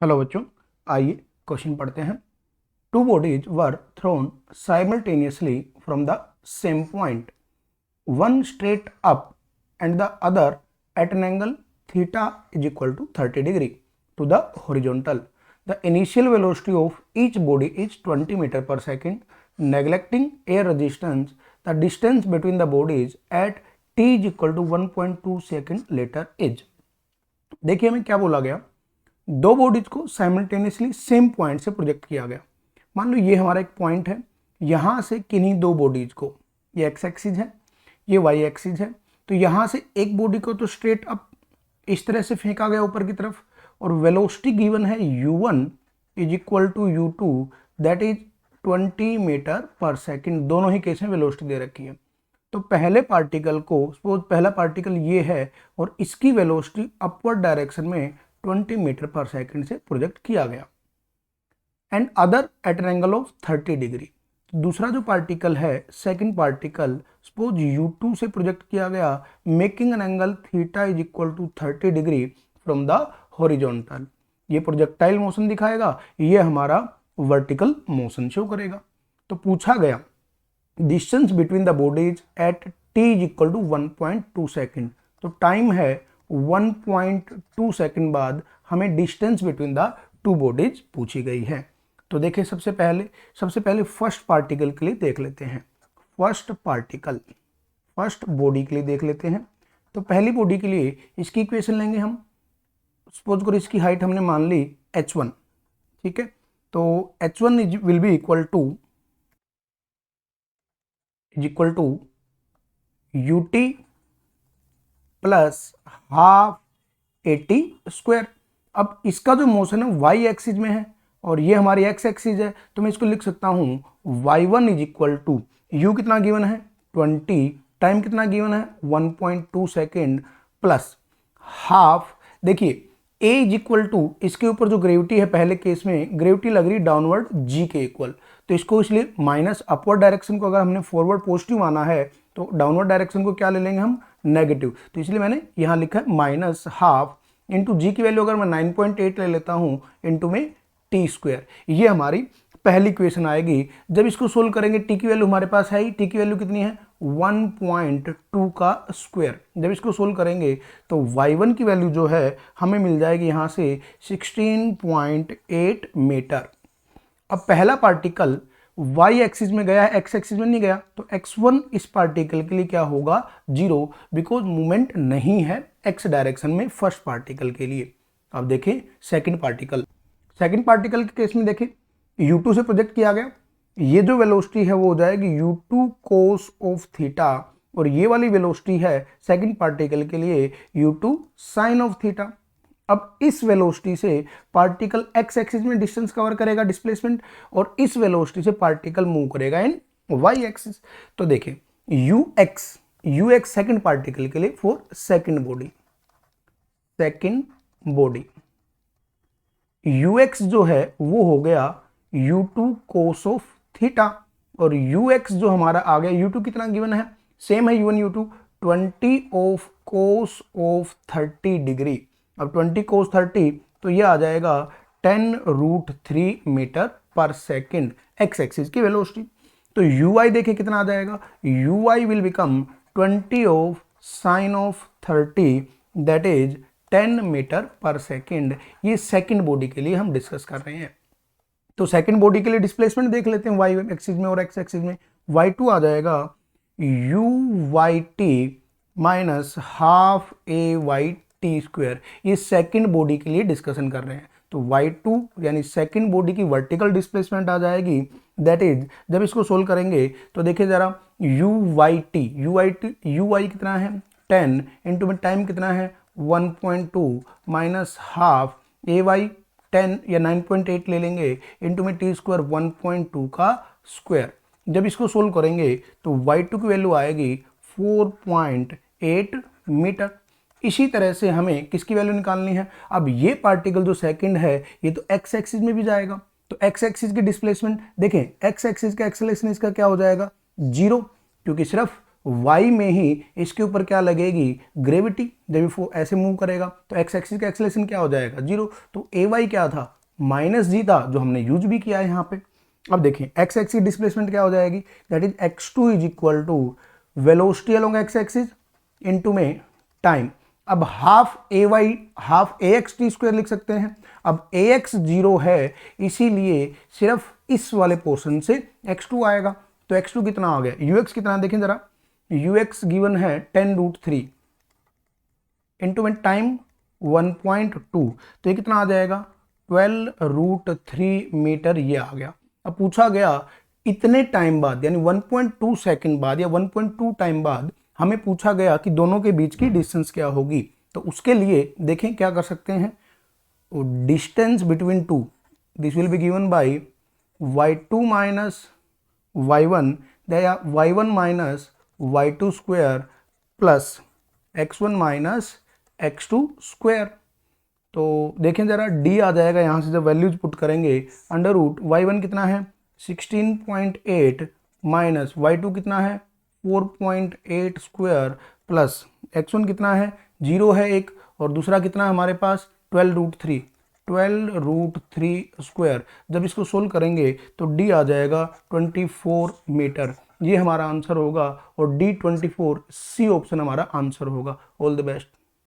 Hello बच्चों, आइए question पढ़ते हैं। Two bodies were thrown simultaneously from the same point, one straight up and the other at an angle theta is equal to 30 degree to the horizontal. The initial velocity of each body is 20 metre per second. Neglecting air resistance, the distance between the bodies at t is equal to 1.2 second later is. देखिए हमें क्या बोला गया, दो bodies को simultaneously same point से project किया गया। मान लो ये हमारा एक पॉइंट है, यहाँ से किन्हीं दो बॉडीज को, ये एक्स एक्सिस है, ये वाई एक्सिस है, तो यहाँ से एक बॉडी को तो स्ट्रेट अप इस तरह से फेंका गया ऊपर की तरफ, और वेलोसिटी गिवन है u1 is equal to u2 that is 20 metre per second. दोनों ही केस में वेलोसिटी दे रखी है। तो पहले पार्टिकल को, सपोज पहला पार्टिकल ये है और इसकी वेलोसिटी अपवर्ड डायरेक्शन में 20 मीटर पर सेकेंड से प्रोजेक्ट किया गया, and other at an angle of 30 degree. दूसरा जो पार्टिकल है, सेकंड पार्टिकल, सपोज u2 से प्रोजेक्ट किया गया, making an angle theta is equal to 30 degree from the horizontal. ये प्रोजेक्टाइल मोशन दिखाएगा, ये हमारा वर्टिकल मोशन शो करेगा। तो पूछा गया distance between the bodies at t is equal to 1.2 second. तो टाइम है 1.2 सेकेंड बाद हमें distance between the two bodies पूछी गई है। तो देखिए सबसे पहले फर्स्ट पार्टिकल के लिए देख लेते हैं। फर्स्ट पार्टिकल, फर्स्ट बॉडी के लिए देख लेते हैं। तो पहली बॉडी के लिए इसकी इक्वेशन लेंगे हम। सपोज करो इसकी हाइट हमने मान ली h1, ठीक है। तो h1 will be equal to ut plus half 80 square. अब इसका जो मोशन है y एक्सिस में है और ये हमारी x एक्सिस है, तो मैं इसको लिख सकता हूँ y1 is equal to u कितना गिवन है 20, टाइम कितना गिवन है 1.2 सेकेंड, प्लस हाफ। देखिए a इज इक्वल टू, इसके ऊपर जो ग्रेविटी है पहले केस में ग्रेविटी लग रही डाउनवर्ड g के इक्वल, तो इसको इसलिए माइनस, अपवर्ड डायरेक्शन को अगर हमने फॉरवर्ड पॉजिटिव माना है तो डाउनवर्ड डायरेक्शन को क्या ले लेंगे हम, नेगेटिव। तो इसलिए मैंने यहाँ लिखा है माइनस हाफ इंटू जी की वैल्यू अगर मैं 9.8 ले लेता हूँ इंटू में टी स्क्वायर। ये हमारी पहली इक्वेशन आएगी। जब इसको सोल्व करेंगे टी की वैल्यू हमारे पास है ही, टी की वैल्यू कितनी है 1.2 का स्क्वायर। जब इसको सोल्व करेंगे तो y1 की वैल्यू जो है हमें मिल जाएगी यहाँ से 16.8 मीटर। अब पहला पार्टिकल y एक्सिस में गया है, x एक्सिस में नहीं गया, तो x1 इस पार्टिकल के लिए क्या होगा 0, बिकॉज मूवमेंट नहीं है x डायरेक्शन में फर्स्ट पार्टिकल के लिए। अब देखें सेकंड पार्टिकल के केस में देखें u2 से प्रोजेक्ट किया गया, ये जो वेलोसिटी है वो हो जाएगी u2 cos ऑफ थीटा, और ये वाली वेलोसिटी है सेकंड पार्टिकल के लिए u2 sin ऑफ थीटा। अब इस वेलोसिटी से पार्टिकल x एक्सिस में डिस्टेंस कवर करेगा, डिस्प्लेसमेंट, और इस वेलोसिटी से पार्टिकल मूव करेगा इन y एक्सिस। तो देखिए ux सेकंड पार्टिकल के लिए फॉर सेकंड बॉडी ux जो है वो हो गया u2 cos ऑफ थीटा, और ux जो हमारा आ गया, u2 कितना गिवन है, सेम है u1 u2, 20 of cos of 30 degree. अब 20 cos 30 तो ये आ जाएगा 10√3 metre per second x axis की वेलोसिटी। तो ui देखें कितना आ जाएगा, ui will become 20 of sine of 30 that is 10 metre per second. ये सेकेंड बॉडी के लिए हम डिस्कस कर रहे हैं। तो सेकेंड बॉडी के लिए डिस्प्लेसमेंट देख लेते हैं y एक्सिस में और x एक्सिस में। y2 आ जाएगा uyt minus half ay T square. ये सेकंड बॉडी के लिए डिस्कशन कर रहे हैं। तो y2 यानी सेकंड बॉडी की वर्टिकल डिस्प्लेसमेंट आ जाएगी, दैट इज, जब इसको सोल्व करेंगे तो देखिए जरा uy कितना है 10 इंटू में टाइम कितना है 1.2 माइनस हाफ ay 10 या 9.8 ले लेंगे इंटू में टी स्क्वायर 1.2 का स्क्वायर। जब इसको सोल्व करेंगे तो y2 की वैल्यू आएगी 4.8 मीटर। इसी तरह से हमें किसकी वैल्यू निकालनी है, अब ये पार्टिकल जो सेकंड है ये तो x एक्सिस में भी जाएगा, तो x एक्सिस की डिस्प्लेसमेंट देखें, x एक्सिस का एक्सेलरेशन इसका क्या हो जाएगा 0, क्योंकि सिर्फ y में ही इसके ऊपर क्या लगेगी, ग्रेविटी। जब वो ऐसे मूव करेगा तो एक्स एक्सिस का एक्सेलरेशन क्या हो जाएगा, 0। तो ए वाई क्या था, -g था, जो हमने यूज भी किया है यहाँ पे। अब देखें एक्स एक्सिस डिस्प्लेसमेंट क्या हो जाएगी, that is x2 is equal to velocity along x axis into में टाइम। अब half a y half a x t square लिख सकते हैं। अब ए एक्स 0 है, इसीलिए सिर्फ इस वाले पोर्शन से x2 आएगा। तो x2 कितना आ गया, ux कितना देखें जरा, ux गिवन है 10√3 इंटू में टाइम 1.2, तो ये कितना आ जाएगा 12√3 मीटर, ये आ गया। अब पूछा गया इतने टाइम बाद, यानी 1.2 सेकंड बाद या 1.2 टाइम बाद हमें पूछा गया कि दोनों के बीच की डिस्टेंस क्या होगी। तो उसके लिए देखें क्या कर सकते हैं, distance between two, this will be given by y2 minus y1 या y1 minus y2 square plus x1 minus x2 square. तो देखें जरा d आ जाएगा, यहाँ से जब वैल्यूज पुट करेंगे, अंडर रूट y1 कितना है 16.8 माइनस y2 कितना है 4.8 स्क्वायर प्लस x1 कितना है 0 है एक, और दूसरा कितना है हमारे पास 12√3 स्क्वायर। जब इसको सोल्व करेंगे तो d आ जाएगा 24 मीटर, ये हमारा आंसर होगा, और D24 सी ऑप्शन हमारा आंसर होगा। All the best.